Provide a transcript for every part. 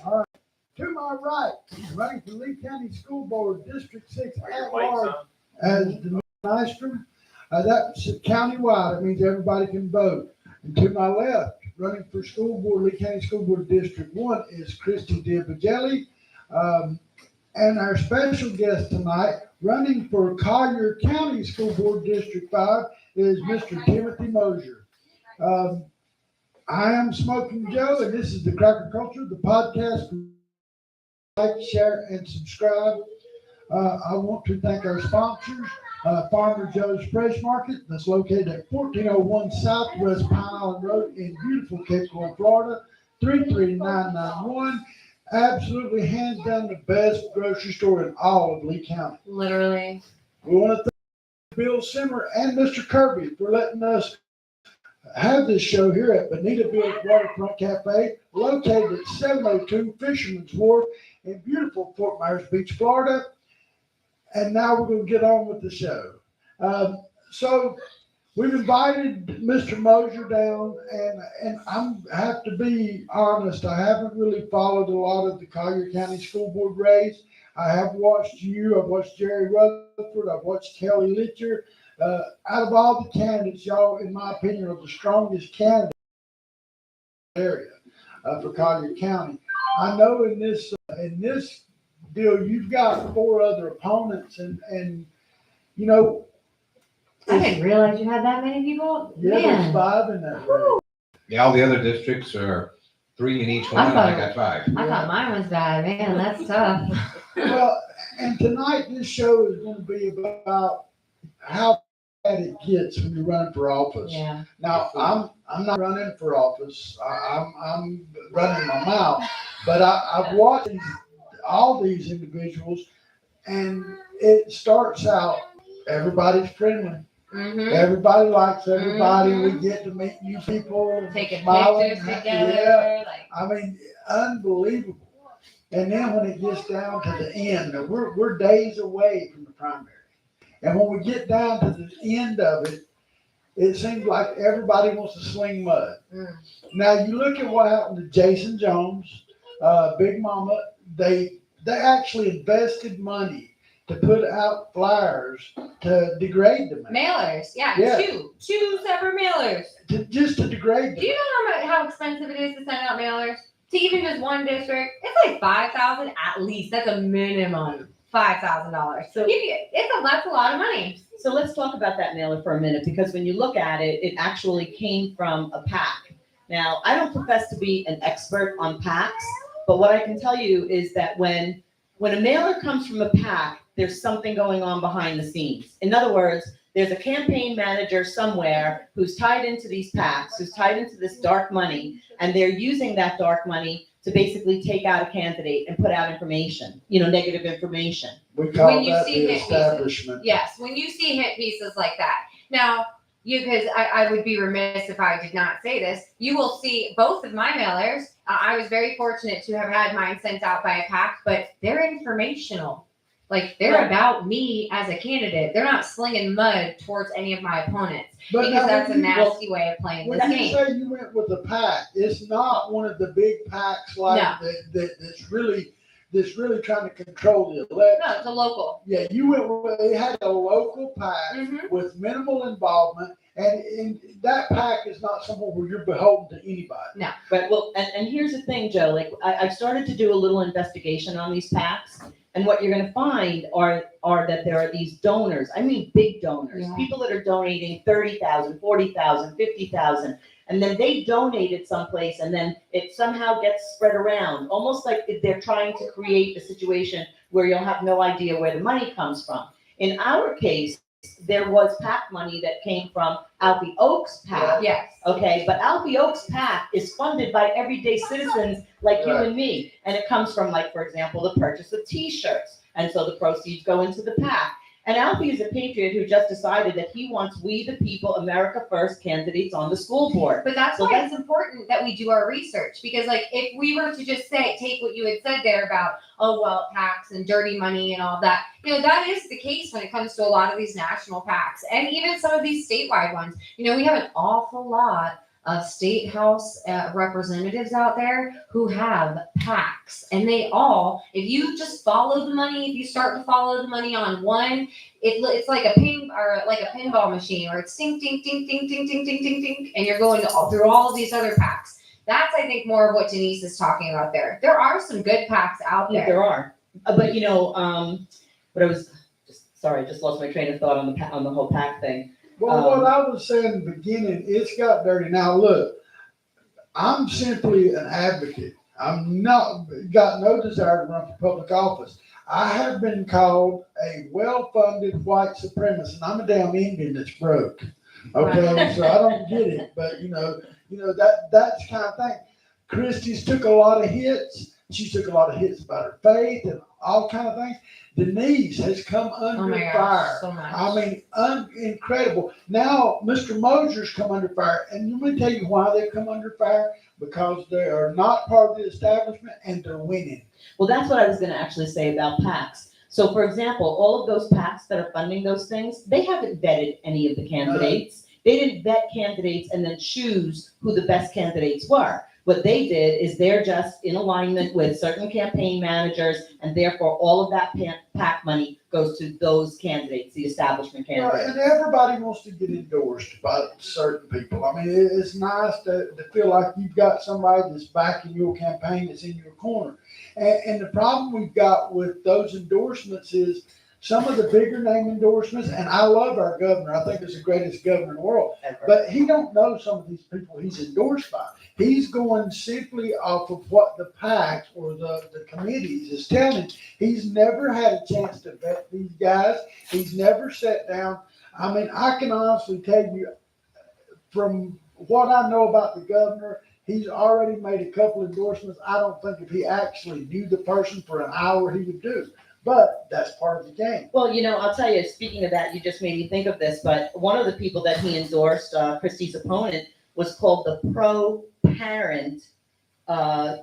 All right. To my right, running for Lee County School Board District 6 at large as the Nystrom. That's countywide. That means everybody can vote. And to my left, running for school board, Lee County School Board District 1 is Christy Devigili. And our special guest tonight, running for Collier County School Board District 5, is Mr. Timothy Mosier. I am Smokin Joe, and this is the Cracker Culture, the podcast. Like, share, and subscribe. I want to thank our sponsors, Farmer Joe's Fresh Market, that's located at 1401 Southwest Pine Island Road in beautiful Cape Coral, Florida, 33991. Absolutely, hands down, the best grocery store in all of Lee County. Literally. We want to thank Bill Simmer and Mr. Kirby for letting us have this show here at Bonita Beach Waterfront Cafe, located at 702 Fisherman's Wharf in beautiful Fort Myers Beach, Florida. And now we're going to get on with the show. So we've invited Mr. Mosier down, and I have to be honest, I haven't really followed a lot of the Collier County School Board race. I have watched you, I've watched Jerry Rutherford, I've watched Kelly Litcher. Out of all the candidates, y'all, in my opinion, are the strongest candidates in the area for Collier County. I know in this deal, you've got 4 other opponents, and you know. I didn't realize you had that many people. Yeah, there's 5 in that race. Yeah, all the other districts are 3 in each one, and I got 5. I thought mine was bad. Man, that's tough. Well, and tonight this show is going to be about how bad it gets when you're running for office. Yeah. Now, I'm not running for office. I'm running my mouth, but I've watched all these individuals, and it starts out, everybody's friendly. Mm-hmm. Everybody likes everybody. We get to meet new people. Taking smiling, pictures together. Yeah. Like, I mean, unbelievable. And then when it gets down to the end, we're days away from the primary. And when we get down to the end of it, it seems like everybody wants to sling mud. Mm. Now, you look at what happened to Jason Jones, Big Mama. They actually invested money to put out flyers to degrade the mailers. Yeah. Two separate mailers. Just to degrade them. Do you know how expensive it is to send out mailers? To even just one district, it's like $5,000 at least. That's a minimum. $5,000. So that's a lot of money. So let's talk about that mailer for a minute, because when you look at it, it actually came from a PAC. Now, I don't profess to be an expert on PACs, but what I can tell you is that when a mailer comes from a PAC, there's something going on behind the scenes. In other words, there's a campaign manager somewhere who's tied into these PACs, who's tied into this dark money, and they're using that dark money to basically take out a candidate and put out information, negative information. We call When you that see the hit establishment. Yes, when you see hit pieces like that. Now, because I would be remiss if I did not say this, you will see both of my mailers. I was very fortunate to have had mine sent out by a PAC, but they're informational. Like, they're about me as a candidate. They're not slinging mud towards any of my opponents, because that's a nasty way of playing this game. When game. you say you went with a PAC, it's not one of the big PACs like that's really trying to control the election. No, it's a local. Yeah, you went with, it had a local PAC with minimal involvement, and that PAC is not somewhere where you're beholden to anybody. No. But and here's the thing, Joe, like I've started to do a little investigation on these PACs. And what you're going to find are that there are these donors. I mean, big donors, people that are donating $30,000, $40,000, $50,000, and then they donated someplace, and then it somehow gets spread around, almost like they're trying to create a situation where you'll have no idea where the money comes from. In our case, there was PAC money that came from Alfie Oaks PAC. Yes. Okay, but Alfie Oaks PAC is funded by everyday citizens like you and me. And it comes from, like, for example, the purchase of T-shirts. And so the proceeds go into the PAC. And Alfie is a patriot who just decided that he wants we the people, America First candidates on the school board. But that's So why it's important that we do our research, because like if we were to just take what you had said there about, oh, well, PACs and dirty money and all that, that is the case when it comes to a lot of these national PACs and even some of these statewide ones. We have an awful lot of state house representatives out there who have PACs, and they all, if you just follow the money, if you start to follow the money on one, it's like a pinball machine, or it's ding ding ding ding ding ding ding ding ding, and you're going through all of these other PACs. That's, I think, more of what Denise is talking about there. There are some good PACs out there. Yeah, there are, but but I was sorry, I just lost my train of thought on the whole PAC thing. Well, what I was saying in the beginning, it's got dirty. Now, look, I'm simply an advocate. I'm not got no desire to run for public office. I have been called a well-funded white supremacist, and I'm a damn Indian that's broke. Okay, so I don't get it, but that's the kind of thing. Christy's took a lot of hits. She took a lot of hits about her faith and all kind of things. Denise has come under fire. So much. I mean, incredible. Now, Mr. Moser's come under fire. And let me tell you why they've come under fire. Because they are not part of the establishment and they're winning. Well, that's what I was going to actually say about PACs. So, for example, all of those PACs that are funding those things, they haven't vetted any of the candidates. They didn't vet candidates and then choose who the best candidates were. What they did is they're just in alignment with certain campaign managers, and therefore all of that PAC money goes to those candidates, the establishment candidates. And everybody wants to get endorsed by certain people. I mean, it's nice to feel like you've got somebody that's backing your campaign that's in your corner. And the problem we've got with those endorsements is some of the bigger name endorsements, and I love our governor. I think he's the greatest governor in the world. But he don't know some of these people he's endorsed by. He's going simply off of what the PAC or the committees is telling him. He's never had a chance to vet these guys. He's never sat down. I mean, I can honestly tell you from what I know about the governor, he's already made a couple endorsements. I don't think if he actually knew the person for an hour, he would do. But that's part of the game. Well, I'll tell you, speaking of that, you just made me think of this, but one of the people that he endorsed, Christy's opponent, was called the pro-parent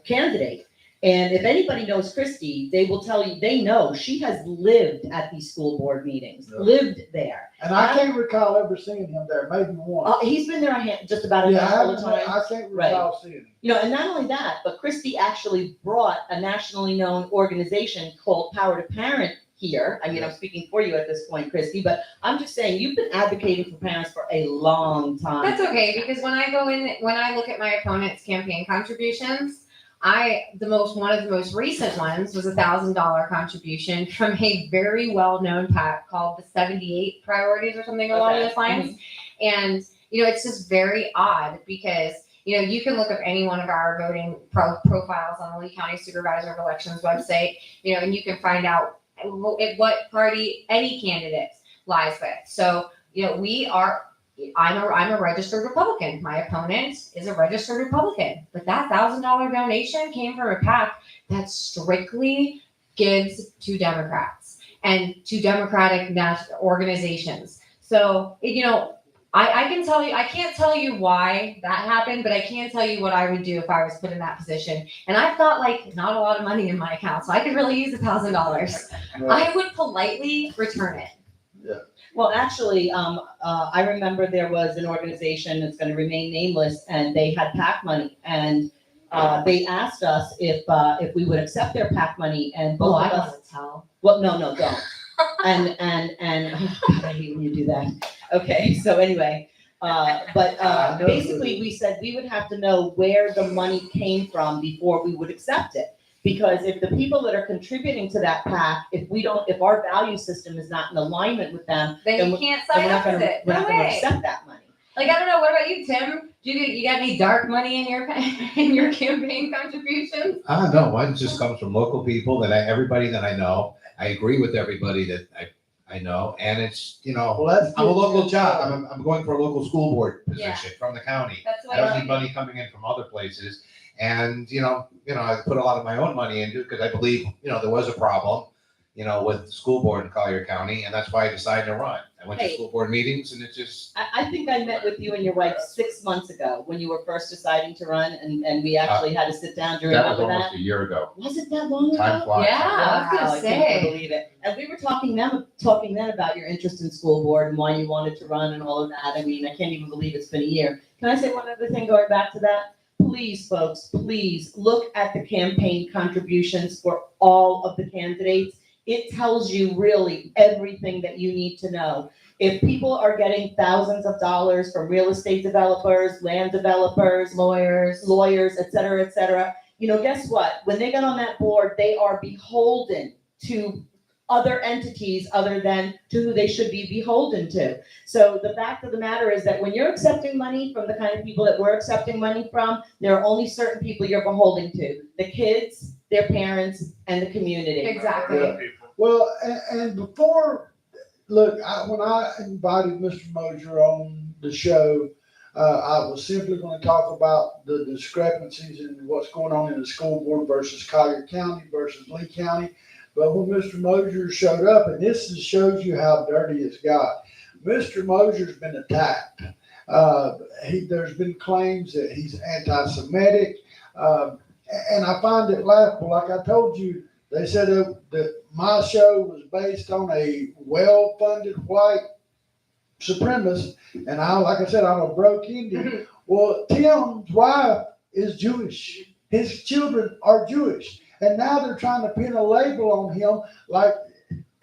candidate. And if anybody knows Christy, they will tell you, they know she has lived at these school board meetings, lived there. And I can't recall ever seeing him there, maybe once. He's been there just about a handful of times. I can't recall seeing him. And not only that, but Christy actually brought a nationally known organization called Power to Parent here. I mean, I'm speaking for you at this point, Christy, but I'm just saying you've been advocating for parents for a long time. That's okay, because when I look at my opponent's campaign contributions, one of the most recent ones was $1,000 contribution from a very well-known PAC called the 78 Priorities or something along those lines. And, it's just very odd because, you can look up any one of our voting profiles on the Lee County Supervisor of Elections website, and you can find out what party any candidate lies with. So, I'm a registered Republican. My opponent is a registered Republican. But that $1,000 donation came from a PAC that strictly gives to Democrats and to Democratic organizations. So, I can tell you, I can't tell you why that happened, but I can tell you what I would do if I was put in that position. And I've got not a lot of money in my account, so I could really use $1,000. I would politely return it. Yeah. Well, actually, I remember there was an organization that's going to remain nameless, and they had PAC money, and they asked us if we would accept their PAC money, and both of us. Tell. Well, no, don't. and oh, God, I hate when you do that. Okay, so anyway, but basically, we said we would have to know where the money came from before we would accept it. Because if the people that are contributing to that PAC, if our value system is not in alignment with them, then you can't sign up with it. We're not going to accept that money. I don't know. What about you, Tim? You got any dark money in your campaign contributions? I don't know. Mine just comes from local people everybody that I know. I agree with everybody that I know, and it's I'm a local job. I'm going for a local school board position from the county. That's I don't need money coming in from other places. And, I put a lot of my own money into it because I believe, there was a problem. with the school board in Collier County, and that's why I decided to run. I went to Hey. school board meetings, and it just, I think I met with you and your wife 6 months ago when you were first deciding to run, and we actually had to sit down. Do you That was remember almost that? a year ago. Was it that long ago? Time flies. Yeah, I was gonna Wow, I can't say. believe it. And we were talking then about your interest in school board and why you wanted to run and all of that. I mean, I can't even believe it's been a year. Can I say one other thing going back to that? Please, folks, please look at the campaign contributions for all of the candidates. It tells you really everything that you need to know. If people are getting thousands of dollars from real estate developers, land developers, lawyers, et cetera, guess what? When they get on that board, they are beholden to other entities other than to who they should be beholden to. So the fact of the matter is that when you're accepting money from the kind of people that we're accepting money from, there are only certain people you're beholden to: the kids, their parents, and the community. Exactly. Yeah. Well, and before, look, when I invited Mr. Mosier on the show, I was simply going to talk about the discrepancies in what's going on in the school board versus Collier County versus Lee County. But when Mr. Mosier showed up, and this shows you how dirty it's got, Mr. Mosier's been attacked. There's been claims that he's anti-Semitic, and I find it laughable. Like I told you, they said that my show was based on a well-funded white supremacist, and like I said, I'm a broke Indian. Well, Tim's wife is Jewish. His children are Jewish. And now they're trying to pin a label on him like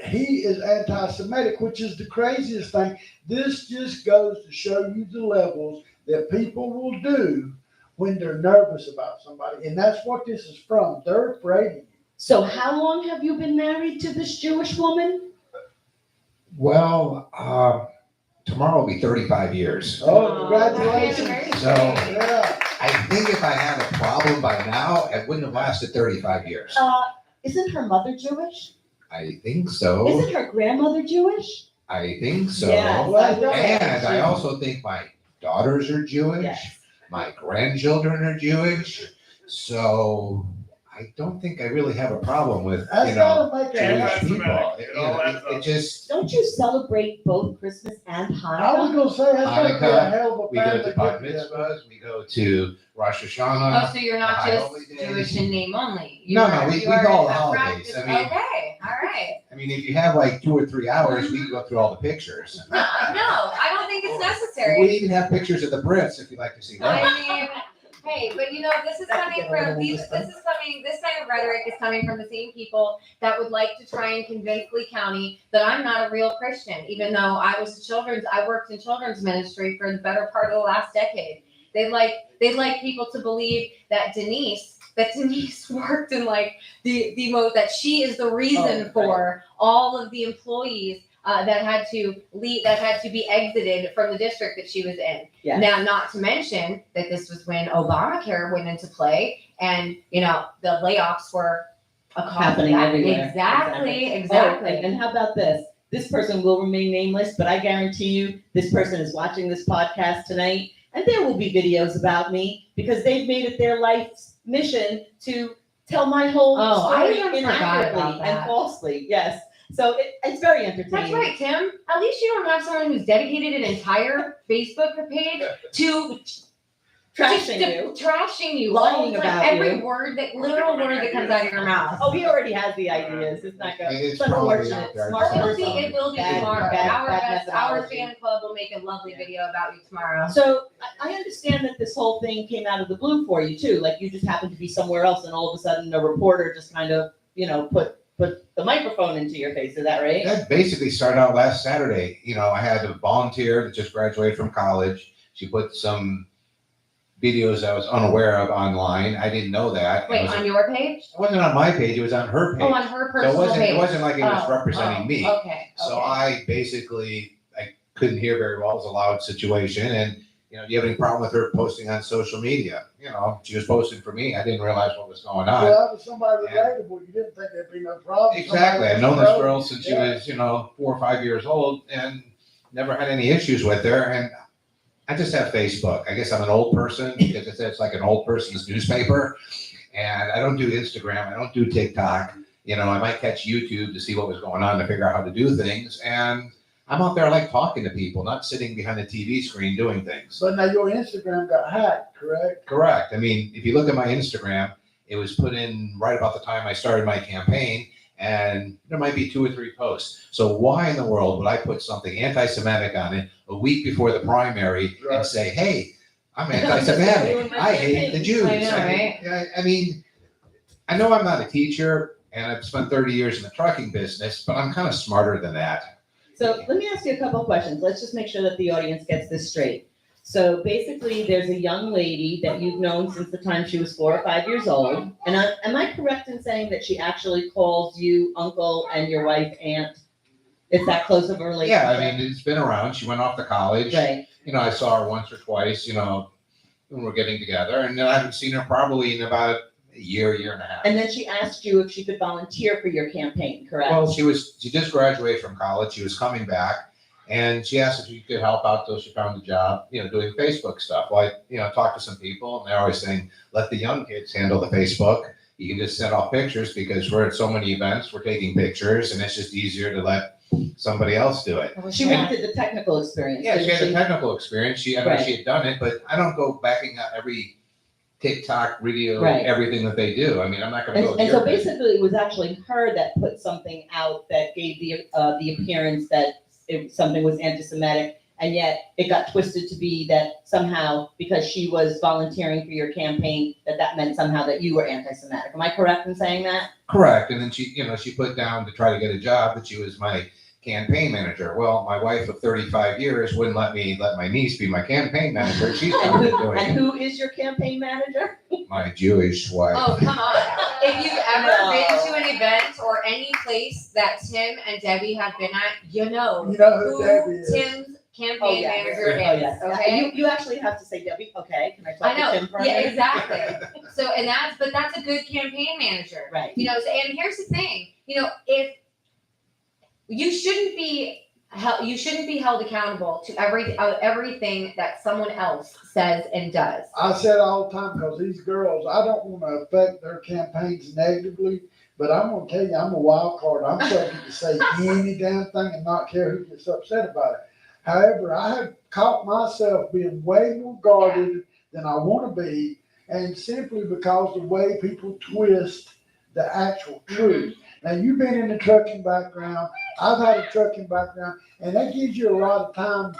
he is anti-Semitic, which is the craziest thing. This just goes to show you the levels that people will do when they're nervous about somebody. And that's what this is from. They're afraid of you. So how long have you been married to this Jewish woman? well, tomorrow will be 35 years. Oh, congratulations. So Yeah. I think if I had a problem by now, it wouldn't have lasted 35 years. Isn't her mother Jewish? I think so. Isn't her grandmother Jewish? I think so. Yes, I know. And I also think my daughters are Jewish. Yes. My grandchildren are Jewish. So I don't think I really have a problem with, That's gotta make a Jewish happen. people. It all adds up. It just, Don't you celebrate both Christmas and I was Hanukkah? gonna say, that's gotta be a Hanukkah, hell of a we go family to Bat get-together. Mitzvahs, we go to Rosh Oh, Hashanah. so you're not High just Holy Days. Jewish in name only? No, we are go all the a holidays. practice- I mean- Okay, all right. I mean, if you have like 2 or 3 hours, we can go through all the pictures. No, I don't think it's necessary. We even have pictures of the Brits if you'd like to see them. I mean, hey, but this is That could coming get a little from this kind of rhetoric is coming from the same people that would like to try and convince Lee County that I'm not a real Christian, even though I worked in children's ministry for the better part of the last decade. They'd like people to believe that Denise worked in like the most, that she is the reason for all of the employees that had to leave, that had to be exited from the district that she was in. Yes. Now, not to mention that this was when Obamacare went into play, and the layoffs were a cause of Happening that. everywhere. Exactly. Oh, and how about this? This person will remain nameless, but I guarantee you, this person is watching this podcast tonight, and there will be videos about me because they've made it their life's mission to tell my whole I story even forgot about inaccurately and that. falsely. Yes. So it's very entertaining. That's right, Tim. At least you don't have someone who's dedicated an entire Facebook page to trashing you, Lying all, about every you. literal word that comes out of your mouth. Oh, he already has the ideas. It's not good. It's It's probably unfortunate. out there. Smart It will be Bad- tomorrow. bad- Our bad methodology. fan club will make a lovely video about you tomorrow. So I understand that this whole thing came out of the blue for you too. Like you just happened to be somewhere else and all of a sudden a reporter just kind of, put the microphone into your face. Is that right? That basically started out last Saturday. I had a volunteer that just graduated from college. She put some videos I was unaware of online. I didn't know that. Wait, on your page? It wasn't on my page, it was on her page. Oh, on her So personal page. it wasn't like it was Oh, representing me. Okay. So I couldn't hear very well. It was a loud situation. And, do you have any problem with her posting on social media? She was posting for me. I didn't realize what was going on. Well, that was somebody relatable. You didn't think there'd be no problem. Exactly. I've known this girl since she Yeah. was, 4 or 5 years old and never had any issues with her. And I just have Facebook. I guess I'm an old person because it's like an old person's newspaper. And I don't do Instagram. I don't do TikTok. I might catch YouTube to see what was going on to figure out how to do things. And I'm out there like talking to people, not sitting behind a TV screen doing things. But now your Instagram got hacked, correct? Correct. I mean, if you look at my Instagram, it was put in right about the time I started my campaign, and there might be 2 or 3 posts. So why in the world would I put something anti-Semitic on it a week before the primary and say, hey, I'm anti-Semitic. I hate the Jews. I know, right? I mean, I know I'm not a teacher and I've spent 30 years in the trucking business, but I'm kind of smarter than that. So let me ask you a couple of questions. Let's just make sure that the audience gets this straight. So basically, there's a young lady that you've known since the time she was 4 or 5 years old. And am I correct in saying that she actually calls you uncle and your wife aunt? It's that close of a relationship? Yeah, I mean, it's been around. She went off to college. Right. I saw her once or twice, when we're getting together. And I haven't seen her probably in about a year and a half. And then she asked you if she could volunteer for your campaign, correct? Well, she just graduated from college. She was coming back. And she asked if she could help out till she found a job, doing Facebook stuff. Well, I talked to some people, and they're always saying, let the young kids handle the Facebook. You can just send off pictures because we're at so many events, we're taking pictures, and it's just easier to let somebody else do it. She wanted the technical experience. Yeah, she didn't had a technical experience. I know she had done it, but I don't go backing out every TikTok video, Right. everything that they do. I mean, I'm not going to go. And so basically, it was actually her that put something out that gave the appearance that something was anti-Semitic, and yet it got twisted to be that somehow, because she was volunteering for your campaign, that meant somehow that you were anti-Semitic. Am I correct in saying that? Correct. And then she put down to try to get a job that she was my campaign manager. Well, my wife of 35 years wouldn't let my niece be my campaign manager. She's not doing And it. who is your campaign manager? My Jewish wife. Oh, come on. If you've ever been to an event or any place that Tim and Debbie have been at, you know You know who Debbie who is. Tim's campaign manager Oh, is, yes. okay? You actually have to say, Debbie, okay, can I I talk to know, Tim for a yeah, minute? exactly. So, but that's a good campaign manager. Right. And here's the thing, if you shouldn't be held accountable to everything that someone else says and does. I said all the time, because these girls, I don't want to affect their campaigns negatively, but I'm going to tell you, I'm a wild card. I'm subject to say any damn thing and not care who gets upset about it. However, I have caught myself being way more guarded than I want to be, and simply because the way people twist the actual truth. Now, you've been in the trucking background. I've had a trucking background, and that gives you a lot of time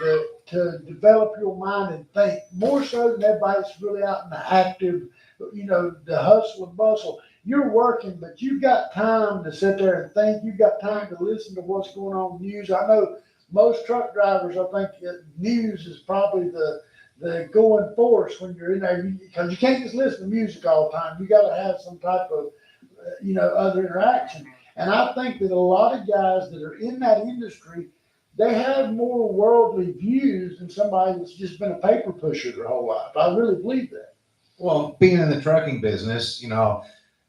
to develop your mind and think more so than everybody that's really out in the active, the hustle and bustle. You're working, but you've got time to sit there and think. You've got time to listen to what's going on in the news. I know most truck drivers, I think news is probably the going force when you're in there, because you can't just listen to music all the time. You got to have some type of other interaction. And I think that a lot of guys that are in that industry, they have more worldly views than somebody that's just been a paper pusher their whole life. I really believe that. Well, being in the trucking business,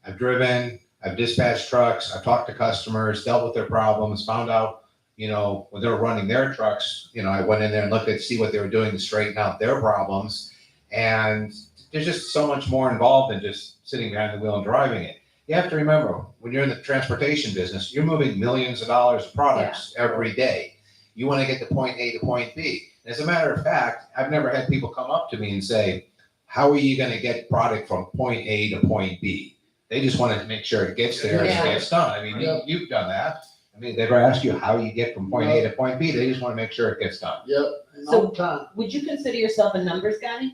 I've driven, I've dispatched trucks, I've talked to customers, dealt with their problems, found out, when they're running their trucks, I went in there and looked at see what they were doing to straighten out their problems. And there's just so much more involved than just sitting behind the wheel and driving it. You have to remember, when you're in the transportation business, you're moving millions of dollars of products every day. You want to get to point A to point B. As a matter of fact, I've never had people come up to me and say, how are you going to get product from point A to point B? They just want to make sure it gets there and it gets done. I mean, you've done that. I mean, they ever ask you how you get from point A to point B? They just want to make sure it gets done. Yep. So- all the time. Would you consider yourself a numbers guy?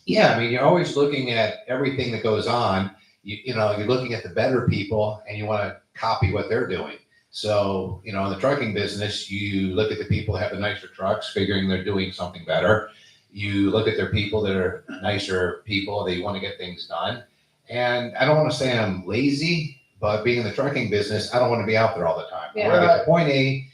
Yeah, I mean, you're always looking at everything that goes on. You're looking at the better people and you want to copy what they're doing. So, in the trucking business, you look at the people that have the nicer trucks, figuring they're doing something better. You look at their people that are nicer people, they want to get things done. And I don't want to say I'm lazy, but being in the trucking business, I don't want to be out there all the time. I want to get to point A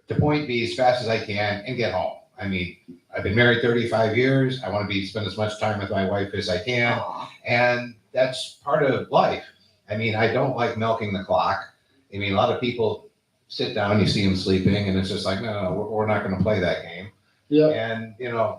to point B as fast as I can and get home. I mean, I've been married 35 years. I want to spend as much time with my wife as I can. Aw. And that's part of life. I mean, I don't like milking the clock. I mean, a lot of people sit down, you see them sleeping, and it's just like, no, we're not going to play that game. Yeah. And,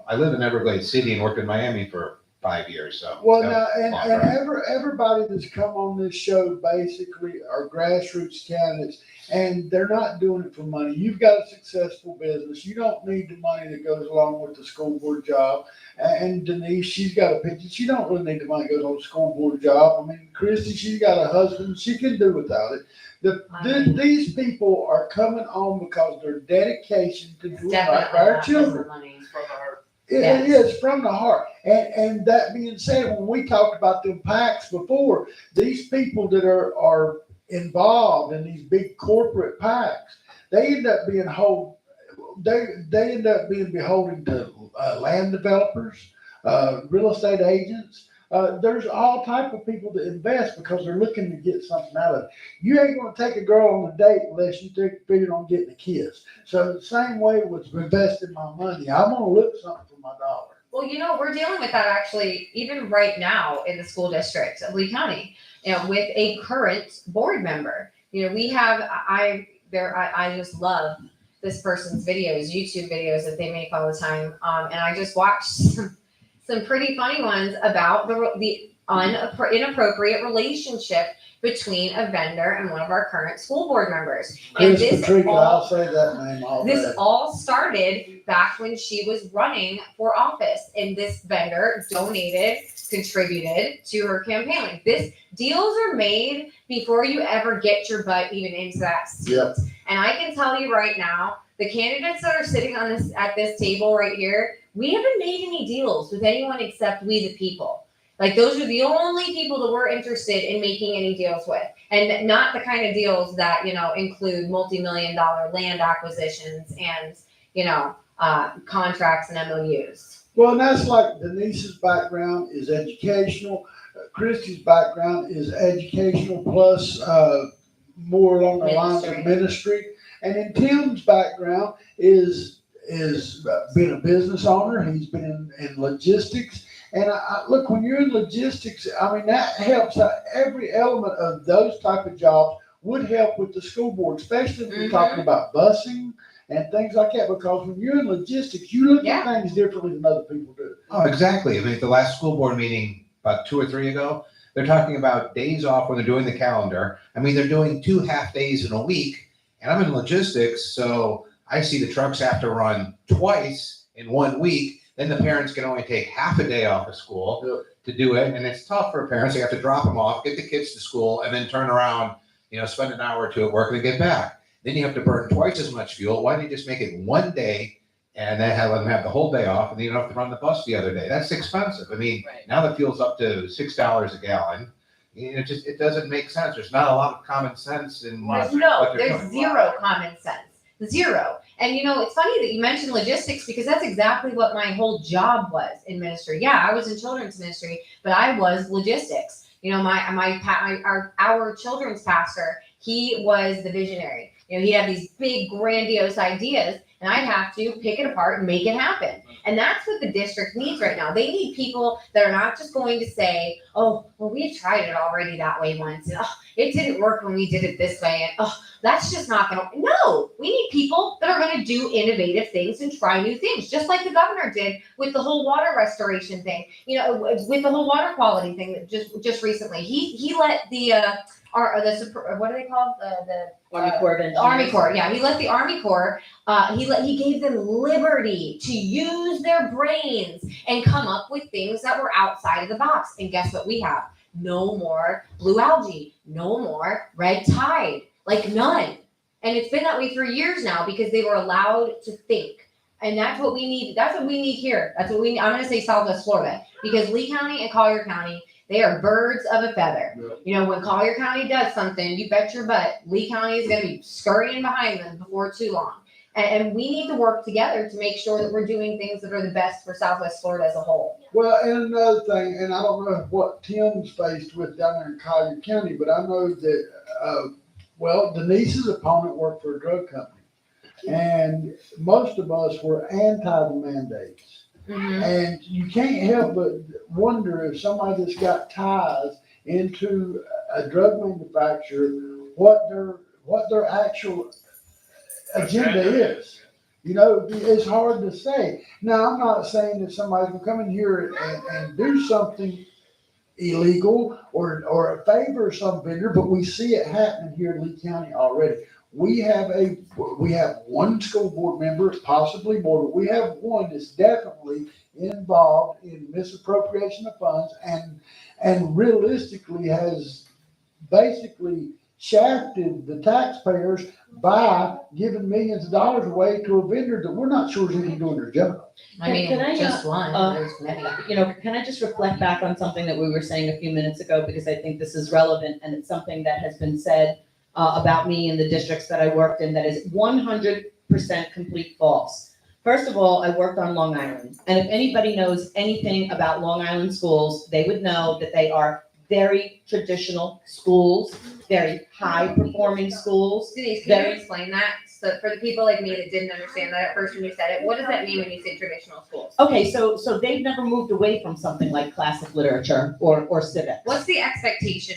I live in Everglades City and worked in Miami for 5 years, so. Well, that now, was a long drive. everybody that's come on this show basically are grassroots candidates, and they're not doing it for money. You've got a successful business. You don't need the money that goes along with the school board job. And Denise, she's got a pension. She don't really need the money that goes on the school board job. I mean, Christy, she's got a husband. She can do without it. These people are coming on because their dedication to doing right by our children. It is from the heart. And that being said, when we talked about them PACs before, these people that are involved in these big corporate PACs, they end up being beholden to land developers, real estate agents. There's all type of people that invest because they're looking to get something out of it. You ain't gonna take a girl on a date unless you figure on getting a kiss. So the same way with investing my money, I'm gonna look something for my dollar. Well, we're dealing with that actually, even right now in the school district of Lee County, with a current board member. We have, I just love this person's videos, YouTube videos that they make all the time. And I just watched some pretty funny ones about the inappropriate relationship between a vendor and one of our current school board members. And Chris Patrica, I'll say that name all day. This all started back when she was running for office, and this vendor donated, contributed to her campaign. Like, this deals are made before you ever get your butt even into that seat. Yep. And I can tell you right now, the candidates that are sitting at this table right here, we haven't made any deals with anyone except we the people. Like, those are the only people that we're interested in making any deals with, and not the kind of deals that include multi-million-dollar land acquisitions and contracts and MOUs. Well, and that's like Denise's background is educational. Christy's background is educational plus more along the lines of ministry. And then Tim's background is being a business owner. He's been in logistics. And look, when you're in logistics, I mean, that helps every element of those type of jobs would help with the school board, especially if we're talking about busing and things like that, because when you're in logistics, you look at things differently than other people do. Oh, exactly. I mean, at the last school board meeting about 2 or 3 ago, they're talking about days off when they're doing the calendar. I mean, they're doing 2 half days in a week, and I'm in logistics, so I see the trucks have to run twice in 1 week. Then the parents can only take half a day off of school to do it, and it's tough for parents. They have to drop them off, get the kids to school, and then turn around, spend an hour or 2 at work and get back. Then you have to burn twice as much fuel. Why don't you just make it 1 day and then let them have the whole day off, and then you don't have to run the bus the other day? That's expensive. I mean, now the fuel's up to $6 a gallon. It doesn't make sense. There's not a lot of common sense in There's zero common sense. Zero. And it's funny that you mentioned logistics, because that's exactly what my whole job was in ministry. Yeah, I was in children's ministry, but I was logistics. Our children's pastor, he was the visionary. He'd have these big grandiose ideas, and I'd have to pick it apart and make it happen. And that's what the district needs right now. They need people that are not just going to say, oh, well, we've tried it already that way once, and it didn't work when we did it this way, and that's just not going to. No, we need people that are going to do innovative things and try new things, just like the governor did with the whole water restoration thing, with the whole water quality thing that just recently. He let the what are they called? The Army Corps of Engineers. Army Corps. Yeah, he let the Army Corps. He gave them liberty to use their brains and come up with things that were outside of the box. And guess what we have? No more blue algae. No more red tide. Like, none. And it's been that way for years now because they were allowed to think. And that's what we need. That's what we need here. That's what we need. I'm going to say Southwest Florida, because Lee County and Collier County, they are birds of a feather. When Collier County does something, you bet your butt Lee County is going to be scurrying behind them before too long. And we need to work together to make sure that we're doing things that are the best for Southwest Florida as a whole. Well, and another thing, and I don't know what Tim's faced with down there in Collier County, but I know that, Denise's opponent worked for a drug company. And most of us were anti the mandates. Mm-hmm. And you can't help but wonder if somebody that's got ties into a drug manufacturer, what their actual agenda is. You know, it's hard to say. Now, I'm not saying that somebody's gonna come in here and do something illegal or a favor some vendor, but we see it happening here in Lee County already. We have one school board member, possibly more, but we have one that's definitely involved in misappropriation of funds and realistically has basically shafted the taxpayers by giving millions of dollars away to a vendor that we're not sure is even doing their job. I mean, Can I, just one, there's many. Can I just reflect back on something that we were saying a few minutes ago, because I think this is relevant, and it's something that has been said about me in the districts that I worked in that is 100% complete false. First of all, I worked on Long Island, and if anybody knows anything about Long Island schools, they would know that they are very traditional schools, very high-performing schools. Denise, can you explain that? So for the people like me that didn't understand that at first when you said it, what does that mean when you say traditional schools? Okay, so they've never moved away from something like classic literature or civics. What's the expectation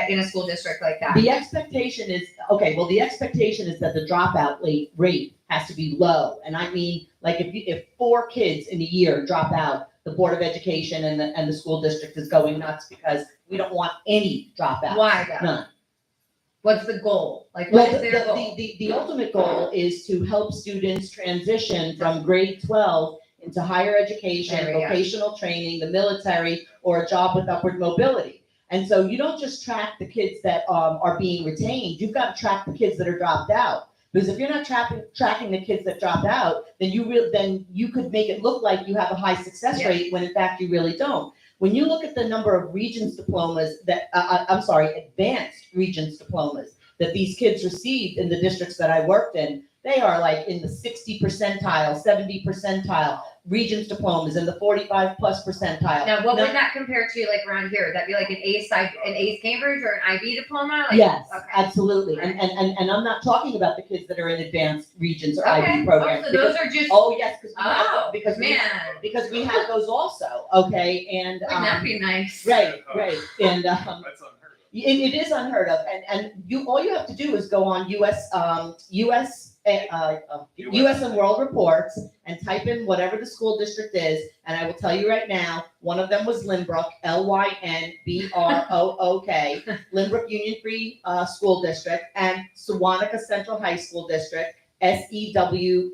in a school district like that? The expectation is, the expectation is that the dropout rate has to be low. And I mean, like if 4 kids in a year drop out, the Board of Education and the school district is going nuts because we don't want any dropouts. Why though? None. What's the goal? Like, Well, what is their goal? the ultimate goal is to help students transition from grade 12 into higher education, There we go. vocational training, the military, or a job with upward mobility. And so you don't just track the kids that are being retained, you've got to track the kids that are dropped out. Because if you're not tracking the kids that dropped out, then you could make it look like you have a high success Yeah. rate when in fact you really don't. When you look at the number of Regents diplomas advanced Regents diplomas that these kids received in the districts that I worked in, they are like in the 60 percentile, 70 percentile. Regents diplomas in the 45 plus percentile. Now, what would that compare to like around here? Would that be like an A's Cambridge or an IB diploma? Like, Yes, okay. absolutely. And I'm not talking about the kids that are in advanced Regents or Okay. IB programs. So those are just. Oh, yes, because we have those also, okay, and. Wouldn't that be nice? Right, and, That's unheard of. it is unheard of, and all you have to do is go on US and World Reports and type in whatever the school district is, and I will tell you right now, one of them was Lynbrook, Lynbrook, Lynbrook Union Free School District, and Sewanaka Central High School District, Sewanhaka,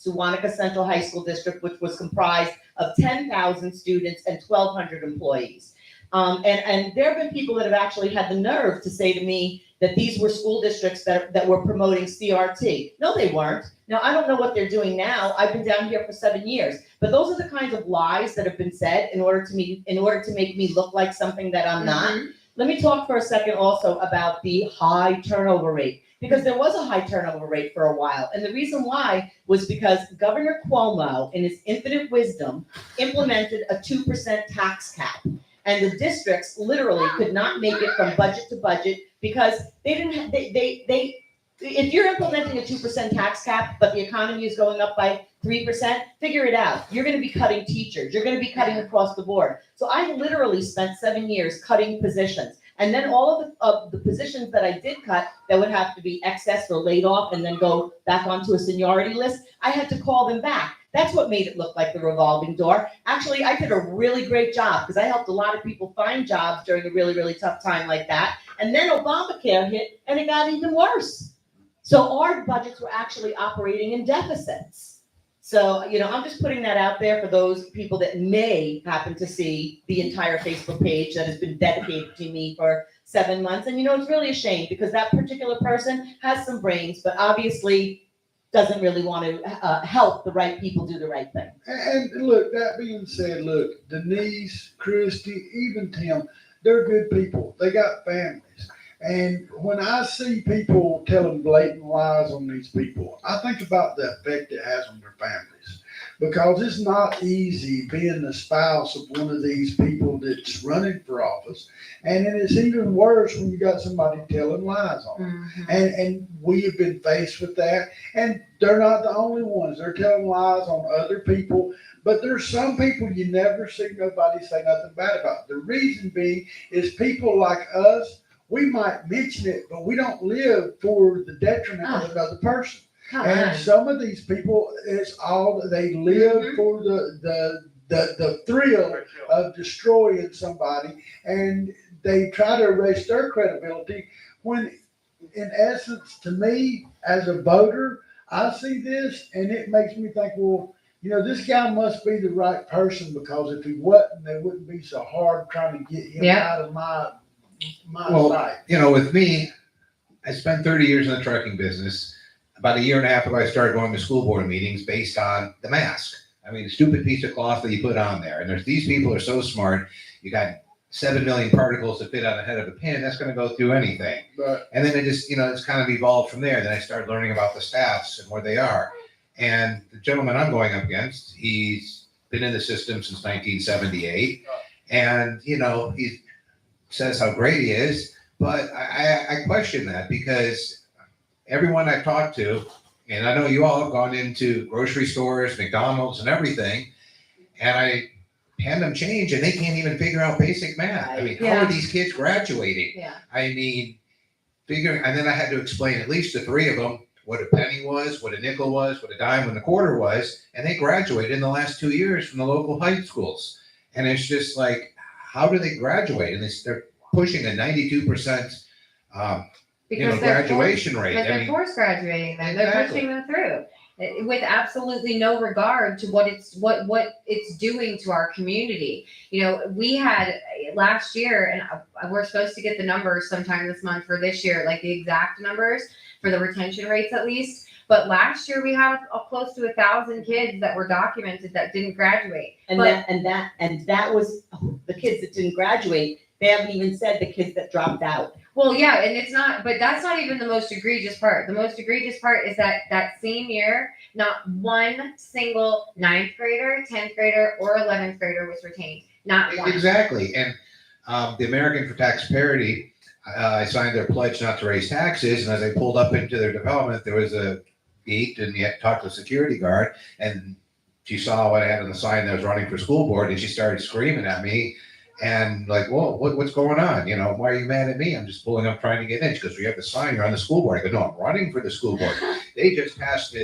Sewanaka Central High School District, which was comprised of 10,000 students and 1,200 employees. And there have been people that have actually had the nerve to say to me that these were school districts that were promoting CRT. No, they weren't. Now, I don't know what they're doing now. I've been down here for 7 years. But those are the kinds of lies that have been said in order to make me look like something that I'm not. Mhm. Let me talk for a second also about the high turnover rate, because there was a high turnover rate for a while. And the reason why was because Governor Cuomo, in his infinite wisdom, implemented a 2% tax cap. And the districts literally could not make it from budget to budget because they didn't have, if you're implementing a 2% tax cap, but the economy is going up by 3%, figure it out. You're going to be cutting teachers. You're going to be cutting across the board. So I literally spent 7 years cutting positions. And then all of the positions that I did cut that would have to be excess or laid off and then go back onto a seniority list, I had to call them back. That's what made it look like the revolving door. Actually, I did a really great job because I helped a lot of people find jobs during a really, really tough time like that. And then Obamacare hit and it got even worse. So our budgets were actually operating in deficits. So, I'm just putting that out there for those people that may happen to see the entire Facebook page that has been dedicated to me for 7 months. And, it's really a shame because that particular person has some brains, but obviously doesn't really want to help the right people do the right thing. And look, that being said, look, Denise, Christy, even Tim, they're good people. They got families. And when I see people telling blatant lies on these people, I think about the effect it has on their families. Because it's not easy being the spouse of one of these people that's running for office. And then it's even worse when you got somebody telling lies on them. Mhm. And we have been faced with that. And they're not the only ones. They're telling lies on other people. But there's some people you never see nobody say nothing bad about. The reason being is people like us, we might mention it, but we don't live for the detriment of another person. Come And on. some of these people, it's all, they live Mhm. for the thrill of destroying somebody, and they try to erase their credibility, when in essence, to me, as a voter, I see this and it makes me think, well, this guy must be the right person, because if he wasn't, they wouldn't be so hard trying to get him Yeah. out of my Well, sight. with me, I spent 30 years in the trucking business. About a year and a half ago, I started going to school board meetings based on the mask. I mean, the stupid piece of cloth that you put on there. And these people are so smart. You got 7 million particles that fit on the head of a pin. That's going to go through anything. But And then it just, it's kind of evolved from there. Then I started learning about the staffs and where they are. And the gentleman I'm going up against, he's been in the system since 1978. And, he says how great he is. But I question that, because everyone I've talked to, and I know you all have gone into grocery stores, McDonald's and everything, and I hand them change and they can't even figure out basic math. I mean, how Yeah. are these kids graduating? Yeah. I mean, and then I had to explain at least to 3 of them what a penny was, what a nickel was, what a dime and a quarter was, and they graduated in the last 2 years from the local high schools. And it's just like, how do they graduate? And they're pushing a 92% Because graduation rate. But I they're mean, force graduating them. They're Exactly. pushing them through with absolutely no regard to what it's doing to our community. We had last year, and we're supposed to get the numbers sometime this month for this year, like the exact numbers for the retention rates at least. But last year we had close to 1,000 kids that were documented that didn't graduate. And that was the kids that didn't graduate. They haven't even said the kids that dropped out. Well, yeah, and it's not, but that's not even the most egregious part. The most egregious part is that same year, not one single 9th grader, 10th grader, or 11th grader was retained. Not one. Exactly. And the American for Tax Parity, I signed their pledge not to raise taxes. And as I pulled up into their development, there was a gate, and you had to talk to a security guard. And she saw what I had on the sign that I was running for school board, and she started screaming at me. And like, whoa, what's going on? Why are you mad at me? I'm just pulling up trying to get in. She goes, you have the sign, you're on the school board. I go, no, I'm running for the school board. They just passed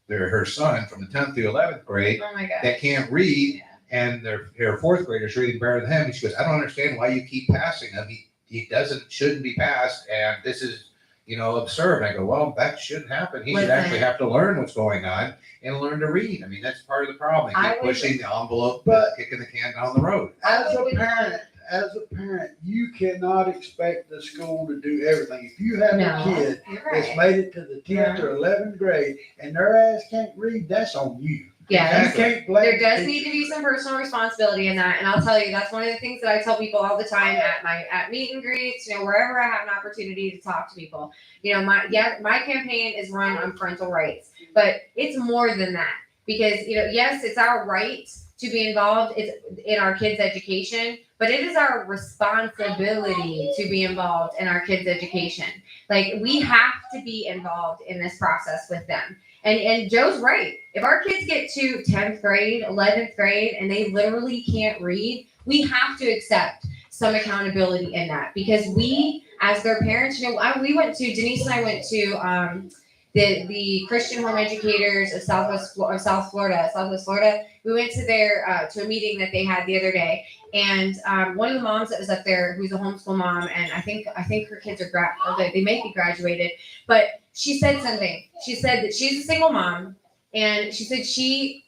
her son from the 10th to 11th grade Oh my God. that can't read, and their 4th grader's reading better than him. And she goes, I don't understand why you keep passing him. He shouldn't be passed, and this is, absurd. And I go, well, that shouldn't happen. He should Listen. actually have to learn what's going on and learn to read. I mean, that's part of the problem. They I keep would- pushing the envelope, But- kicking the can down the road. as a parent, you cannot expect the school to do everything. If you have No, a kid you're that's right. made it to the 10th or 11th grade and their ass can't read, that's on you. Yes. You can't blame. There does the need to be some personal responsibility in that, and I'll tell you that's one of the things that I tell people all the time at meet and greets, wherever I have an opportunity to talk to people. My campaign is run on parental rights, but it's more than that, because yes, it's our right to be involved in our kids' education, but it is our responsibility to be involved in our kids' education. Like, we have to be involved in this process with them. And Joe's right. If our kids get to 10th grade, 11th grade, and they literally can't read, we have to accept some accountability in that, because we, as their parents, Denise and I went to the Christian Home Educators of Southwest Florida. We went to to a meeting that they had the other day, and one of the moms that was up there, who's a homeschool mom, and I think her kids they may be graduated, but she said something. She said that she's a single mom, and she said she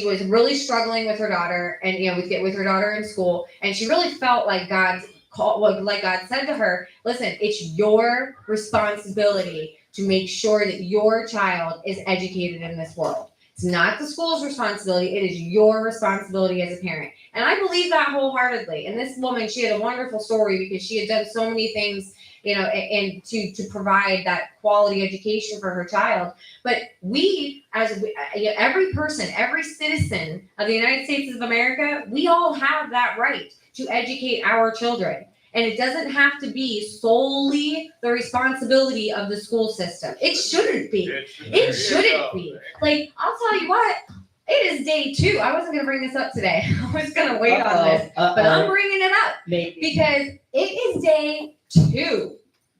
was really struggling with her daughter, and with her daughter in school, and she really felt like God said to her, listen, it's your responsibility to make sure that your child is educated in this world. It's not the school's responsibility. It is your responsibility as a parent. And I believe that wholeheartedly. And this woman, she had a wonderful story, because she had done so many things, and to provide that quality education for her child. But every person, every citizen of the United States of America, we all have that right to educate our children. And it doesn't have to be solely the responsibility of the school system. It shouldn't be. It shouldn't be. Like, I'll tell you what, it is day 2. I wasn't going to bring this up today. I was going to wait on this, but I'm bringing it up Maybe. because it is day 2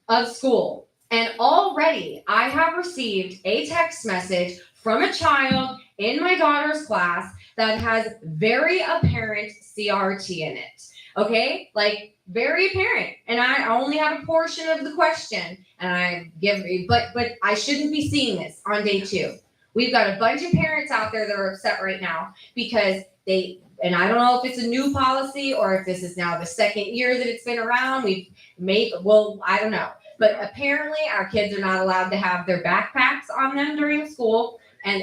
of school. And already I have received a text message from a child in my daughter's class that has very apparent CRT in it. Okay? Like very apparent. And I only have a portion of the question and I give but I shouldn't be seeing this on day 2. We've got a bunch of parents out there that are upset right now because and I don't know if it's a new policy or if this is now the second year that it's been around. I don't know. But apparently our kids are not allowed to have their backpacks on them during school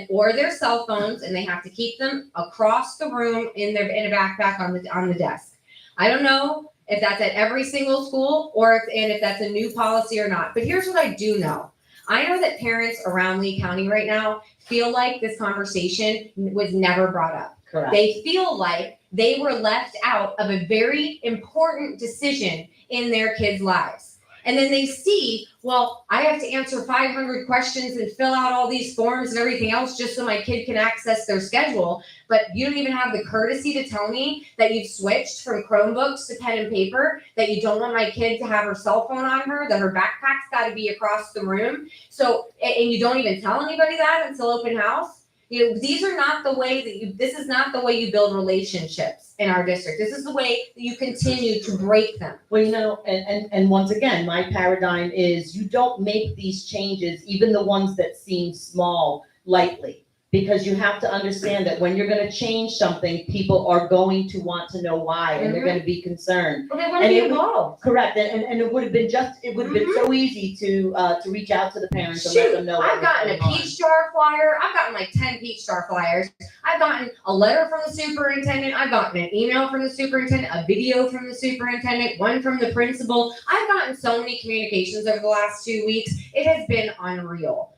or their cell phones, and they have to keep them across the room in a backpack on the desk. I don't know if that's at every single school or if that's a new policy or not. But here's what I do know. I know that parents around Lee County right now feel like this conversation was never brought up. Correct. They feel like they were left out of a very important decision in their kids' lives. And then they see, well, I have to answer 500 questions and fill out all these forms and everything else just so my kid can access their schedule. But you don't even have the courtesy to tell me that you've switched from Chromebooks to pen and paper, that you don't want my kid to have her cell phone on her, that her backpack's got to be across the room. So, and you don't even tell anybody that until open house. These are not the way this is not the way you build relationships in our district. This is the way that you continue to break them. Well, and once again, my paradigm is you don't make these changes, even the ones that seem small, lightly. Because you have to understand that when you're gonna change something, people are going to want to know why, and they're gonna be concerned. Well, they want to be involved. Correct, and it would have been so easy to reach out to the parents and let them know. I've gotten a peach jar flyer. I've gotten like 10 peach jar flyers. I've gotten a letter from the superintendent. I've gotten an email from the superintendent, a video from the superintendent, one from the principal. I've gotten so many communications over the last 2 weeks. It has been unreal.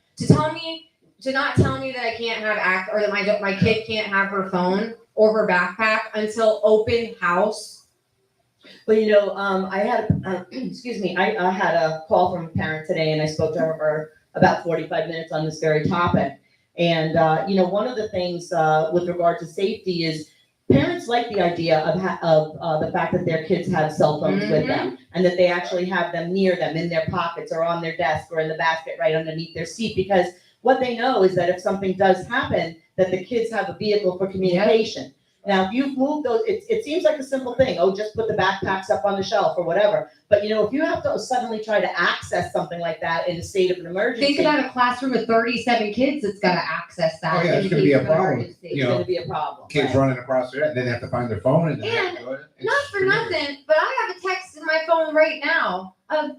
To not tell me that I can't have or that my kid can't have her phone or her backpack until open house. Well, I had, I had a call from a parent today, and I spoke to her for about 45 minutes on this very topic. And, one of the things with regard to safety is parents like the idea of the fact that their kids have cell phones with them, and that they actually have them near them in their pockets or on their desk or in the basket right underneath their seat, because what they know is that if something does happen, that the kids have a vehicle for communication. Yep. Now, if you've moved those, it seems like a simple thing. Oh, just put the backpacks up on the shelf or whatever. But if you have to suddenly try to access something like that in a state of an emergency. Think about a classroom of 37 kids that's got to access that. Oh, yeah, it's going to be a problem. It's going to be a problem. Kids running across there, and then they have to find their phone. And not for nothing, but I have a text in my phone right now of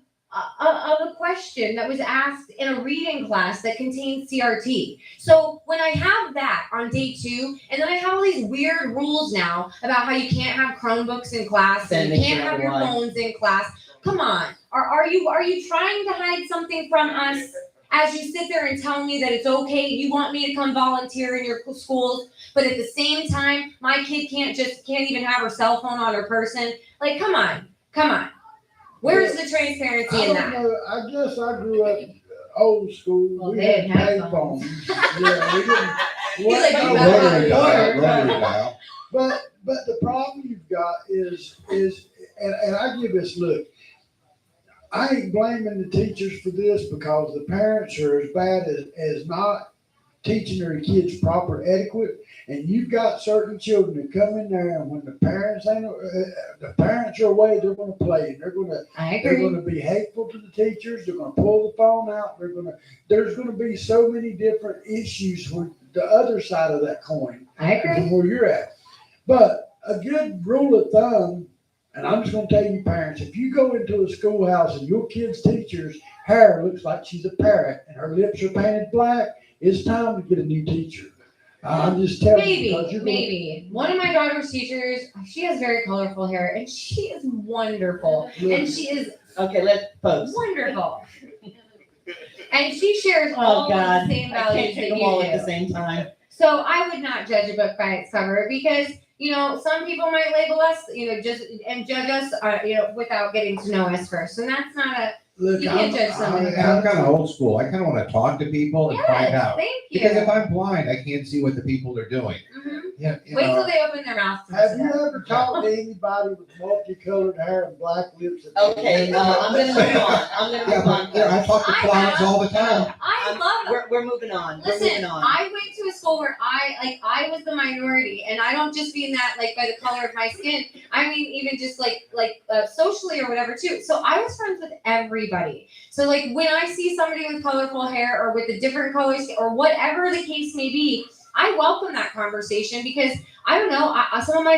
a question that was asked in a reading class that contains CRT. So when I have that on day 2, and then I have all these weird rules now about how you can't have Chromebooks in class and you can't have your phones in class. Come on, are you trying to hide something from us? As you sit there and tell me that it's okay, you want me to come volunteer in your schools, but at the same time, my kid can't even have her cell phone on her person. Like, come on. Where's the transparency in that? I guess I grew up old school. Well, we they had didn't have payphones. phones. Yeah, we didn't. He's like, you Rotary better dial. But the problem you've got is and I give this look. I ain't blaming the teachers for this, because the parents are as bad as not teaching their kids proper etiquette. And you've got certain children that come in there, and when the parents are away, they're going to play, and they're going to be hateful to the teachers. They're going to pull the phone out. There's going to be so many different issues with the other side of that coin. I agree. From where you're at. But a good rule of thumb, and I'm just going to tell you, parents, if you go into a schoolhouse and your kid's teacher's hair looks like she's a parrot and her lips are painted black, it's time to get a new teacher. I'm just telling you. Maybe. One of my daughter's teachers, she has very colorful hair, and she is wonderful. And she is wonderful. And she shares all the same values that you do. At the same time. So I would not judge a book by its cover, because some people might label us, and judge us, without getting to know us first, and that's not a. Look, you can't judge somebody. I'm kind of old school. I kind of want to talk to people and find out. Thank you. Because if I'm blind, I can't see what the people are doing. Mm-hmm. you Wait till know, they open their mouths. to Have say you that. ever talked to anybody with multicolored hair and black lips? Okay, I'm gonna move on, I'm gonna yeah, move on. but, you know, I talk to I clowns have. all the time. I love them. We're moving on, we're Listen, moving on. I went to a school where I was the minority, and I don't just mean that like by the color of my skin. I mean even just like socially or whatever too. So I was friends with everybody. So like when I see somebody with colorful hair or with a different color skin or whatever the case may be, I welcome that conversation because I don't know. Some of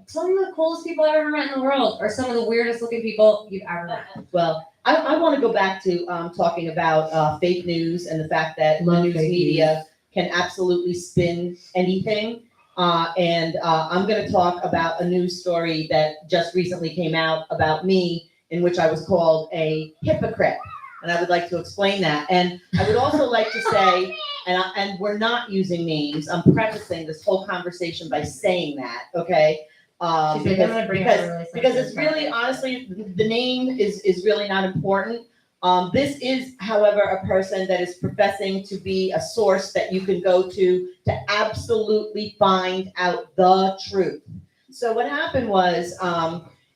some of the coolest people I've ever met in the world are some of the weirdest looking people you've ever met. Well, I want to go back to talking about fake news and the fact that Love the news fake media can absolutely spin anything. And I'm going to talk about a news story that just recently came out about me, in which I was called a hypocrite. And I would like to explain that. And I would also like to say, and we're not using names. I'm prefacing this whole conversation by saying that, okay? She's like, I'm gonna bring up a really Because it's sensitive really, topic. honestly, the name is really not important. This is, however, a person that is professing to be a source that you can go to absolutely find out the truth. So what happened was,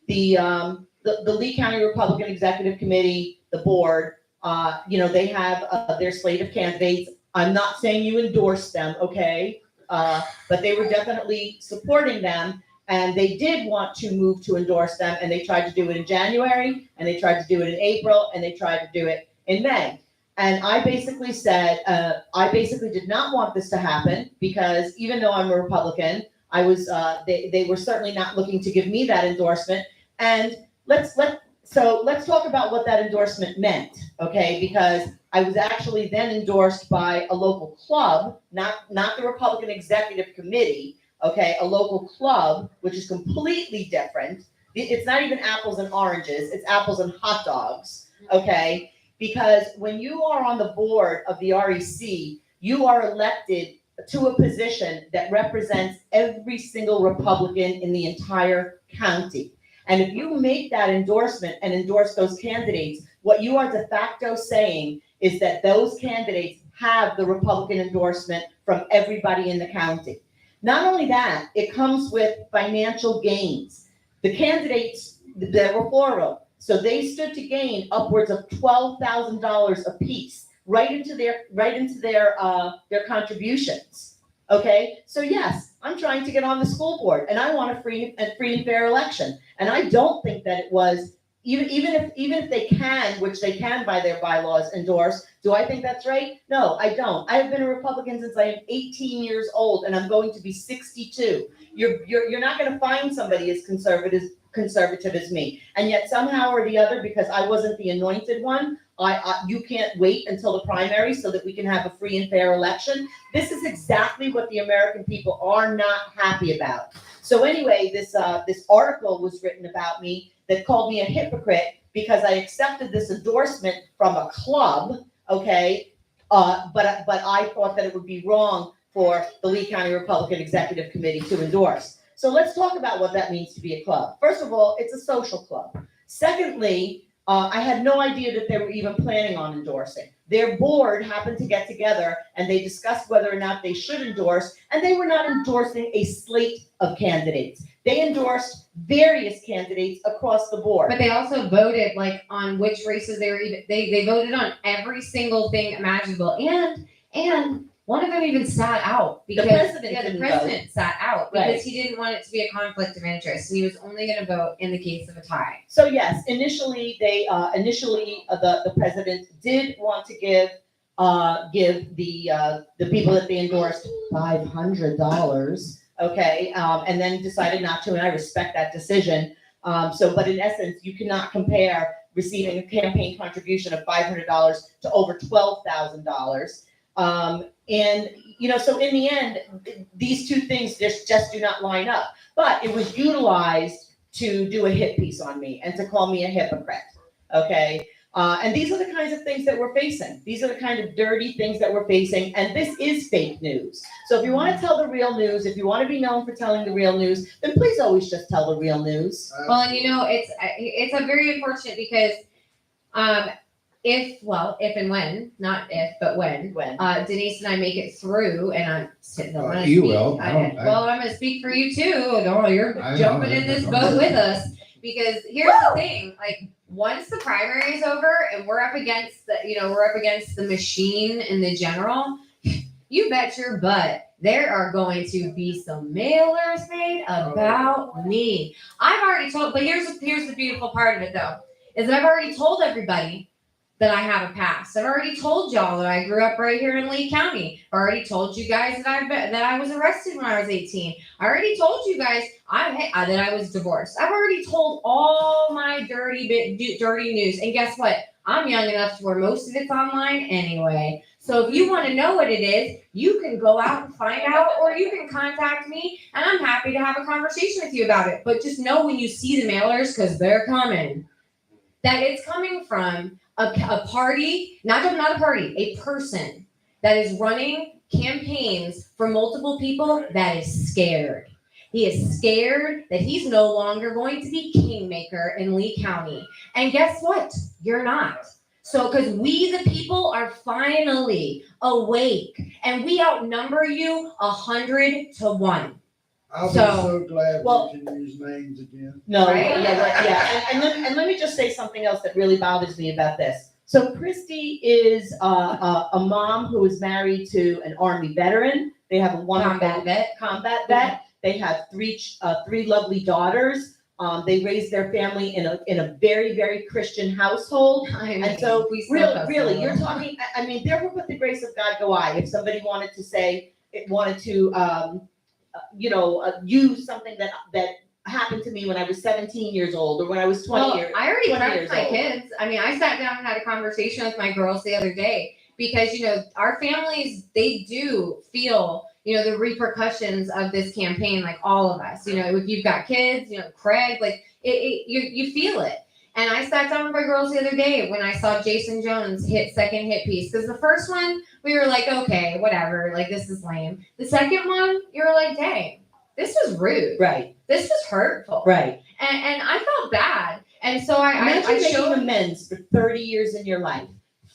the Lee County Republican Executive Committee, the board, they have their slate of candidates. I'm not saying you endorse them, okay? But they were definitely supporting them. And they did want to move to endorse them, and they tried to do it in January, and they tried to do it in April, and they tried to do it in May. And I basically said, I basically did not want this to happen because even though I'm a Republican, they were certainly not looking to give me that endorsement. And let's talk about what that endorsement meant, okay? Because I was actually then endorsed by a local club, not the Republican Executive Committee. Okay, a local club, which is completely different. It's not even apples and oranges, it's apples and hot dogs, okay? Because when you are on the board of the REC, you are elected to a position that represents every single Republican in the entire county. And if you make that endorsement and endorse those candidates, what you are de facto saying is that those candidates have the Republican endorsement from everybody in the county. Not only that, it comes with financial gains. The candidates, there were 4 of them, so they stood to gain upwards of $12,000 apiece right into their contributions. Okay, so yes, I'm trying to get on the school board, and I want a free and fair election. And I don't think that it was even if they can, which they can by their bylaws endorse. Do I think that's right? No, I don't. I have been a Republican since I am 18 years old, and I'm going to be 62. You're not going to find somebody as conservative as me. And yet somehow or the other, because I wasn't the anointed one, you can't wait until the primary so that we can have a free and fair election. This is exactly what the American people are not happy about. So anyway, this article was written about me that called me a hypocrite because I accepted this endorsement from a club, okay? But I thought that it would be wrong for the Lee County Republican Executive Committee to endorse. So let's talk about what that means to be a club. First of all, it's a social club. Secondly, I had no idea that they were even planning on endorsing. Their board happened to get together and they discussed whether or not they should endorse, and they were not endorsing a slate of candidates. They endorsed various candidates across the board. But they also voted like on which races they were even. They voted on every single thing imaginable, and one of them even sat out because The president the didn't president sat out because Right. he didn't want it to be a conflict of interest, and he was only going to vote in the case of a tie. So yes, initially the president did want to give the people that they endorsed $500, okay, and then decided not to, and I respect that decision. But in essence, you cannot compare receiving a campaign contribution of $500 to over $12,000. So in the end, these two things just do not line up. But it was utilized to do a hit piece on me and to call me a hypocrite, okay? And these are the kinds of things that we're facing. These are the kind of dirty things that we're facing, and this is fake news. So if you want to tell the real news, if you want to be known for telling the real news, then please always just tell the real news. Well, and it's a very unfortunate because if and when, not if, but when, Denise and I make it through, and I'm sitting on You will. I'm going to speak for you too. No, you're I know, jumping in this boat with us, because here's the thing, like, once the primary is over and we're up against the machine in the general, you bet your butt there are going to be some mailers made about me. I've already told, but here's the beautiful part of it though, is that I've already told everybody that I have a past. I've already told y'all that I grew up right here in Lee County. I've already told you guys that I was arrested when I was 18. I already told you guys that I was divorced. I've already told all my dirty news. And guess what? I'm young enough to where most of it's online anyway. So if you want to know what it is, you can go out and find out, or you can contact me, and I'm happy to have a conversation with you about it. But just know when you see the mailers, because they're coming, that it's coming from a party, not a party, a person that is running campaigns for multiple people that is scared. He is scared that he's no longer going to be kingmaker in Lee County. And guess what? You're not. So, because we, the people, are finally awake, and we outnumber you 100-1. I'll be so glad we can use names again. No, Right? yeah. And let me just say something else that really bothers me about this. So Christy is a mom who is married to an Army veteran. They have a wonderful combat vet. They have three lovely daughters. They raised their family in a very, very Christian household. And so really, you're talking, I mean, there would the grace of God go I. If somebody wanted to use something that happened to me when I was 17 years old, or when I was 20 years old. I already prepped my kids. I mean, I sat down and had a conversation with my girls the other day, because, our families, they do feel, the repercussions of this campaign, like all of us. If you've got kids, Craig, like you feel it. And I sat down with my girls the other day when I saw Jason Jones hit second hit piece, because the first one we were like, okay, whatever, like this is lame. The second one, you were like, dang, this was rude. Right. This was hurtful. Right. And I felt bad. And so I showed amends for 30 years in your life.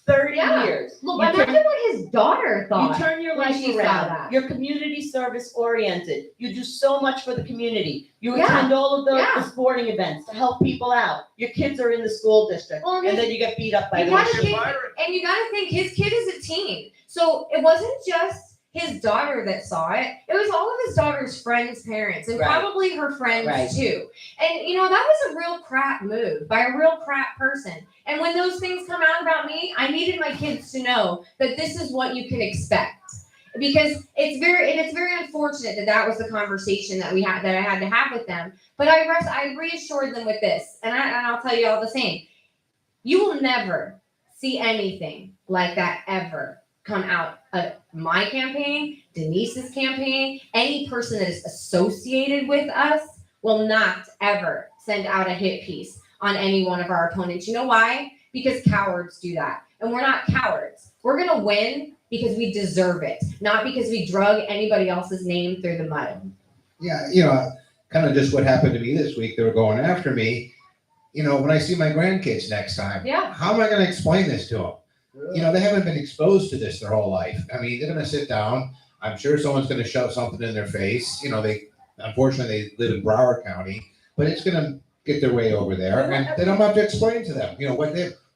30 years. Look, imagine what his daughter thought. You turn your life around. You're community service oriented. You do so much for the community. You attend all of the sporting events to help people out. Your kids are in the school district, and then you get beat up by the machine. And you got to think, his kid is a teen. So it wasn't just his daughter that saw it. It was all of his daughter's friends' parents, and probably her friends too. And that was a real crap move by a real crap person. And when those things come out about me, I needed my kids to know that this is what you can expect. Because it's very unfortunate that was the conversation that I had to have with them. But I reassured them with this, and I'll tell you all the same. You will never see anything like that ever come out of my campaign, Denise's campaign. Any person that is associated with us will not ever send out a hit piece on any one of our opponents. You know why? Because cowards do that. And we're not cowards. We're going to win because we deserve it, not because we drug anybody else's name through the mud. Yeah, kind of just what happened to me this week. They were going after me. When I see my grandkids next time, how am I going to explain this to them? They haven't been exposed to this their whole life. I mean, they're going to sit down. I'm sure someone's going to shove something in their face. Unfortunately, they live in Broward County, but it's going to get their way over there, and they don't have to explain to them,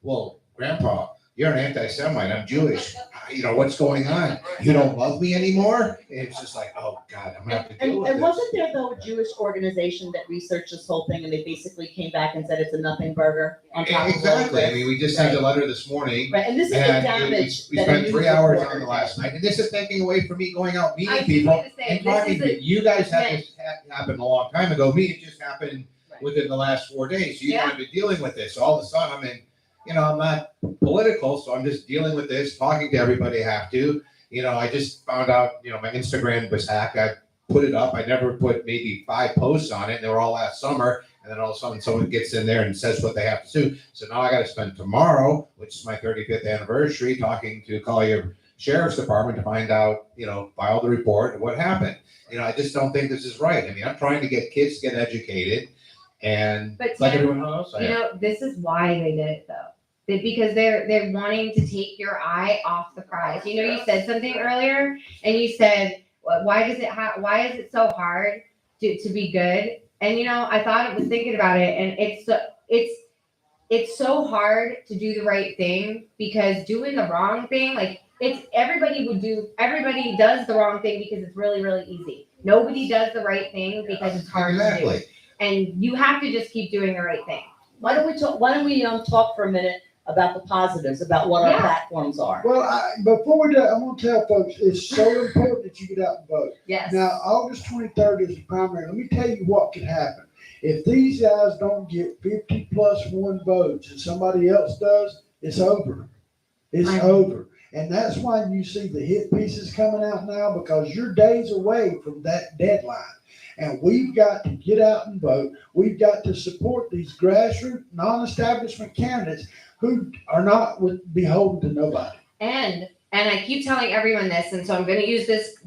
well, Grandpa, you're an anti-Semite, I'm Jewish, what's going on? You don't love me anymore? And it's just like, oh God, I'm gonna have to deal with this. And wasn't there though a Jewish organization that researched this whole thing, and they basically came back and said it's a nothing burger on top of Exactly. I mean, we just sent a letter this morning. Right, and this is the damage. We spent 3 hours on the last night, and this is taking away from me going out meeting people and talking to you. You guys had this happen a long time ago. Me, it just happened within the last 4 days. So you haven't been dealing with this. All of a sudden, I'm in, I'm not political, so I'm just dealing with this, talking to everybody I have to. I just found out, my Instagram was hacked. I put it up. I never put maybe 5 posts on it. They were all last summer. And then all of a sudden someone gets in there and says what they have to do. So now I got to spend tomorrow, which is my 35th anniversary, talking to Collier Sheriff's Department to find out, file the report and what happened. I just don't think this is right. I mean, I'm trying to get kids to get educated. And but like Tim, everyone else, this is why they did it though. because they're wanting to take your eye off the prize. You know, you said something earlier, and you said, why is it so hard to be good? And you know, I thought it was thinking about it, and it's so hard to do the right thing, because doing the wrong thing, like everybody does the wrong thing because it's really, really easy. Nobody does the right thing because it's hard to Exactly. do. And you have to just keep doing the right thing. Why don't we talk for a minute about the positives, about what our Yeah. platforms are? Well, before we do, I want to tell folks, it's so important that you get out and vote. Yes. Now, August 23rd is the primary. Let me tell you what could happen. If these guys don't get 50+1 votes and somebody else does, it's over. It's over. And that's why you see the hit pieces coming out now, because you're days away from that deadline. And we've got to get out and vote. We've got to support these grassroots, non-establishment candidates who are not beholden to nobody. And I keep telling everyone this, and so I'm going to use this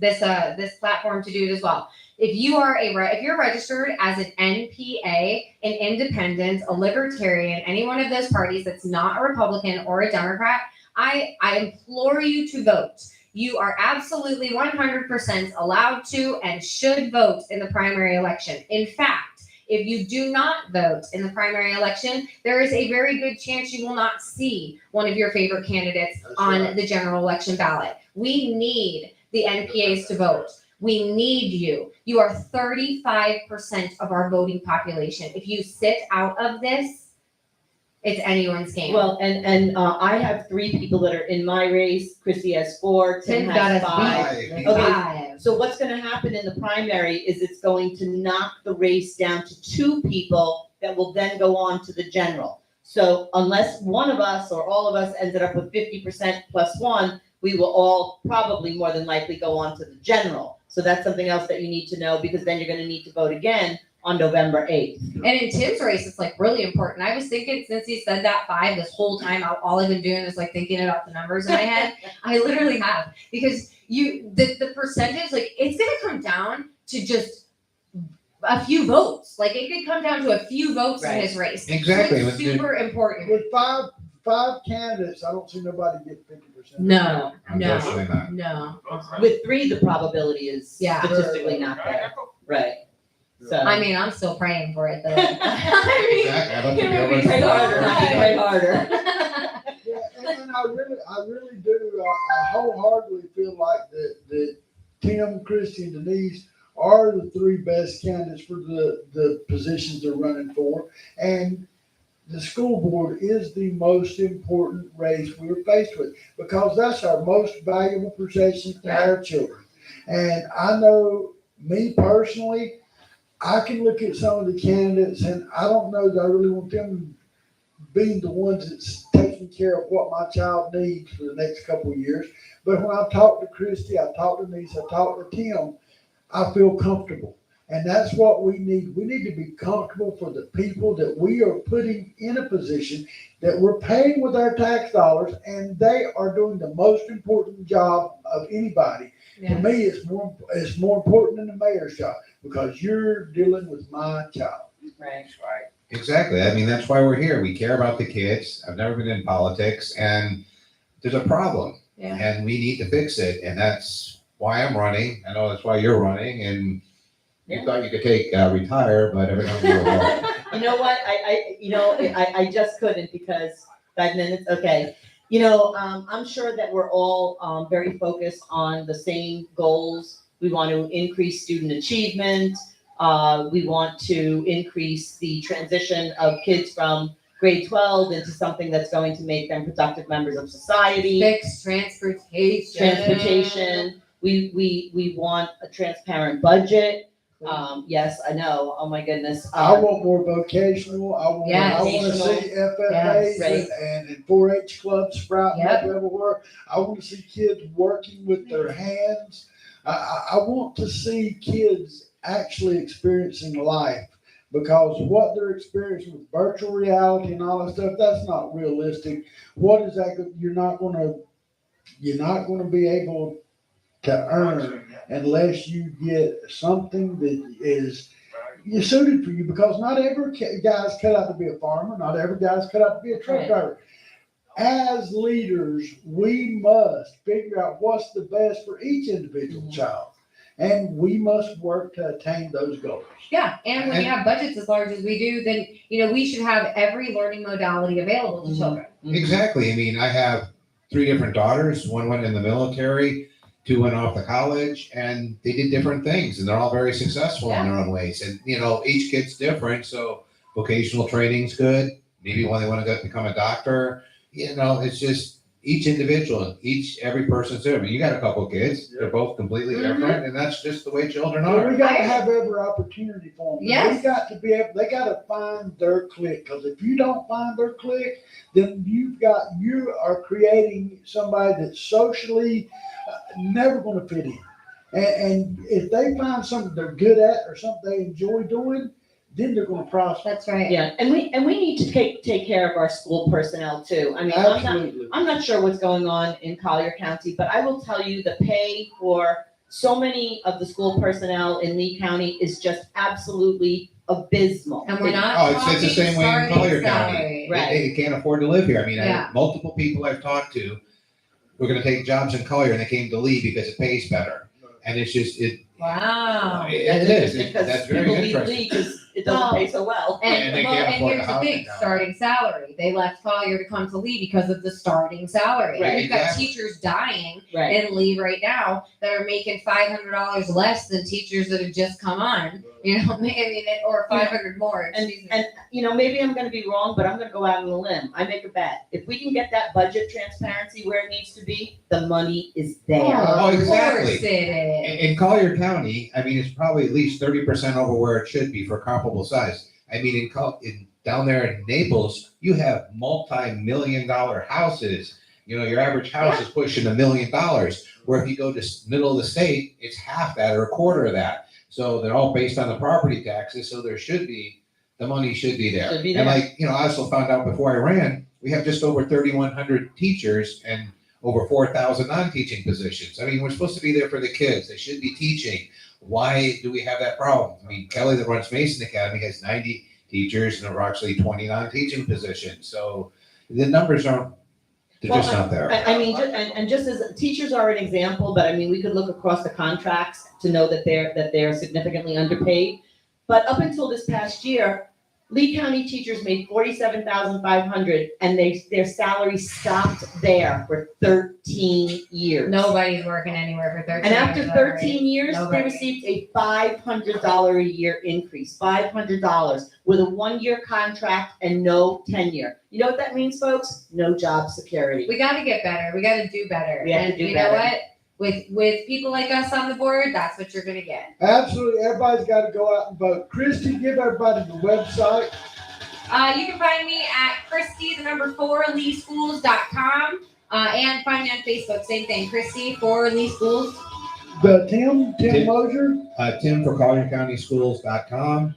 platform to do it as well. If you're registered as an NPA, an independent, a libertarian, any one of those parties that's not a Republican or a Democrat, I implore you to vote. You are absolutely 100% allowed to and should vote in the primary election. In fact, if you do not vote in the primary election, there is a very good chance you will not see one of your favorite candidates on the general election ballot. We need the NPAs to vote. We need you. You are 35% of our voting population. If you sit out of this, it's anyone's game. Well, and I have 3 people that are in my race. Christy has 4. Tim has 5. Okay. Five. So what's going to happen in the primary is it's going to knock the race down to 2 people that will then go on to the general. So unless one of us or all of us ended up with 50% plus 1, we will all probably more than likely go on to the general. So that's something else that you need to know, because then you're going to need to vote again on November 8th. And in Tim's race, it's like really important. I was thinking, since he said that 5 this whole time, all I've been doing is like thinking about the numbers in my head. I literally have, because the percentage, like it's going to come down to just a few votes. Like it could come down to a few votes in his race. Exactly. So it's super important. With five candidates, I don't see nobody get 50%. No. Unfortunately not. No. With 3, the probability is Yeah. statistically not there. Right. So I mean, I'm still praying for it though. Exactly. I'd love to be able to- pray harder. Yeah, and I really do. I wholeheartedly feel like that Tim, Christy, and Denise are the 3 best candidates for the positions they're running for. And the school board is the most important race we're faced with, because that's our most valuable possession to our children. And I know, me personally, I can look at some of the candidates, and I don't know that I really want them being the ones that's taking care of what my child needs for the next couple of years. But when I talk to Christy, I talk to Denise, I talk to Tim, I feel comfortable. And that's what we need. We need to be comfortable for the people that we are putting in a position that we're paying with our tax dollars, and they are doing the most important job of anybody. Yeah. To me, it's more important than the mayor's job, because you're dealing with my child. Right. Exactly. I mean, that's why we're here. We care about the kids. I've never been in politics, and there's a problem, Yeah. and we need to fix it. And that's why I'm running. I know that's why you're running, and you thought you could retire, but evidently you're wrong. You know what? I just couldn't, because 5 minutes. Okay. I'm sure that we're all very focused on the same goals. We want to increase student achievement. We want to increase the transition of kids from grade 12 into something that's going to make them productive members of society. Fixed transportation. We want a transparent budget. Yes, I know. Oh my goodness. I want more vocational. I want to see FFAs Yes. and 4-H clubs sprouting Yep. up everywhere. I want to see kids working with their hands. I want to see kids actually experiencing life, because what they're experiencing with virtual reality and all that stuff, that's not realistic. What is that? You're not going to be able to earn unless you get something that is suited for you, because not every guy's cut out to be a farmer, not every guy's cut out to be a truck driver. as leaders, we must figure out what's the best for each individual child. And we must work to attain those goals. Yeah, and when you have budgets as large as we do, then, we should have every learning modality available to children. Exactly. I mean, I have 3 different daughters. One went in the military, 2 went off to college, and they did different things, and they're all very successful in their own ways. And, each kid's different. So vocational training's good. Maybe when they want to become a doctor, it's just each individual, every person's different. You got a couple of kids, they're both completely different, and that's just the way children But are. we got to have every opportunity for them. Yes. We got to they got to find their clique. Because if you don't find their clique, then you are creating somebody that's socially never going to fit in. And if they find something they're good at or something they enjoy doing, then they're going to prosper. That's right. Yeah, and we need to take care of our school personnel too. I mean, Absolutely. I'm not sure what's going on in Collier County, but I will tell you the pay for so many of the school personnel in Lee County is just absolutely abysmal. And we're not Oh, it's the talking same way in starting Collier salary. County. Right. They can't afford to live here. I mean, I Yeah. have multiple people I've talked to. We're going to take jobs in Collier, and they came to Lee because it pays better. And it's just Wow. it is. Because That's very people leave interesting. Lee because it doesn't pay so well. And they can't And afford here's the the thing, housing now. starting salary. They left Collier to come to Lee because of the starting salary. Right, And you've got exactly. teachers dying Right. in Lee right now that are making $500 less than teachers that have just come on. Or 500 more. excuse me. And maybe I'm gonna be wrong, but I'm gonna go out on a limb. I make a bet. If we can get that budget transparency where it needs to be, the money is there. Oh, exactly. Of course it is. In Collier County, I mean, it's probably at least 30% over where it should be for comparable size. I mean, down there in Naples, you have multi-million-dollar houses. Your average house is pushing $1 million. Where if you go to middle of the state, it's half that or a quarter of that. So they're all based on the property taxes. So the money should be there. Should be And there. I also found out before I ran, we have just over 3,100 teachers and over 4,000 non-teaching positions. I mean, we're supposed to be there for the kids. They should be teaching. Why do we have that problem? I mean, Kelly that runs Mason Academy has 90 teachers and there are actually 20 non-teaching positions. So the numbers they're just not there. I mean, just as teachers are an example, but I mean, we could look across the contracts to know that they're significantly underpaid. But up until this past year, Lee County teachers made $47,500 and their salary stopped there for 13 years. Nobody's working anywhere for 13 And after years, 13 years, Nobody. they received a $500 a year increase, $500 with a 1-year contract and no tenure. You know what that means, folks? No job security. We got to get better. We got to do better. We have to And do you better. know what? With people like us on the board, that's what you're going to get. Absolutely. Everybody's got to go out and vote. Christy, give everybody the website. You can find me at Christy4LeeSchools.com and find me on Facebook. Same thing, Christy4LeeSchools. The Tim Tim. Mosier. Tim for CollierCountySchools.com.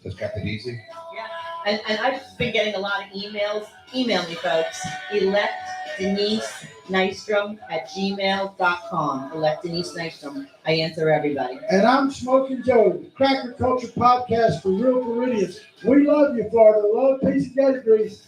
Just got that easy. And I've been getting a lot of emails. Email me, folks. electDeniseNystrom@gmail.com. Elect Denise Nystrom. I answer everybody. And I'm Smokin Joe, the Cracker Culture Podcast for Real Floridians. We love you, Florida. Love, peace, and grease.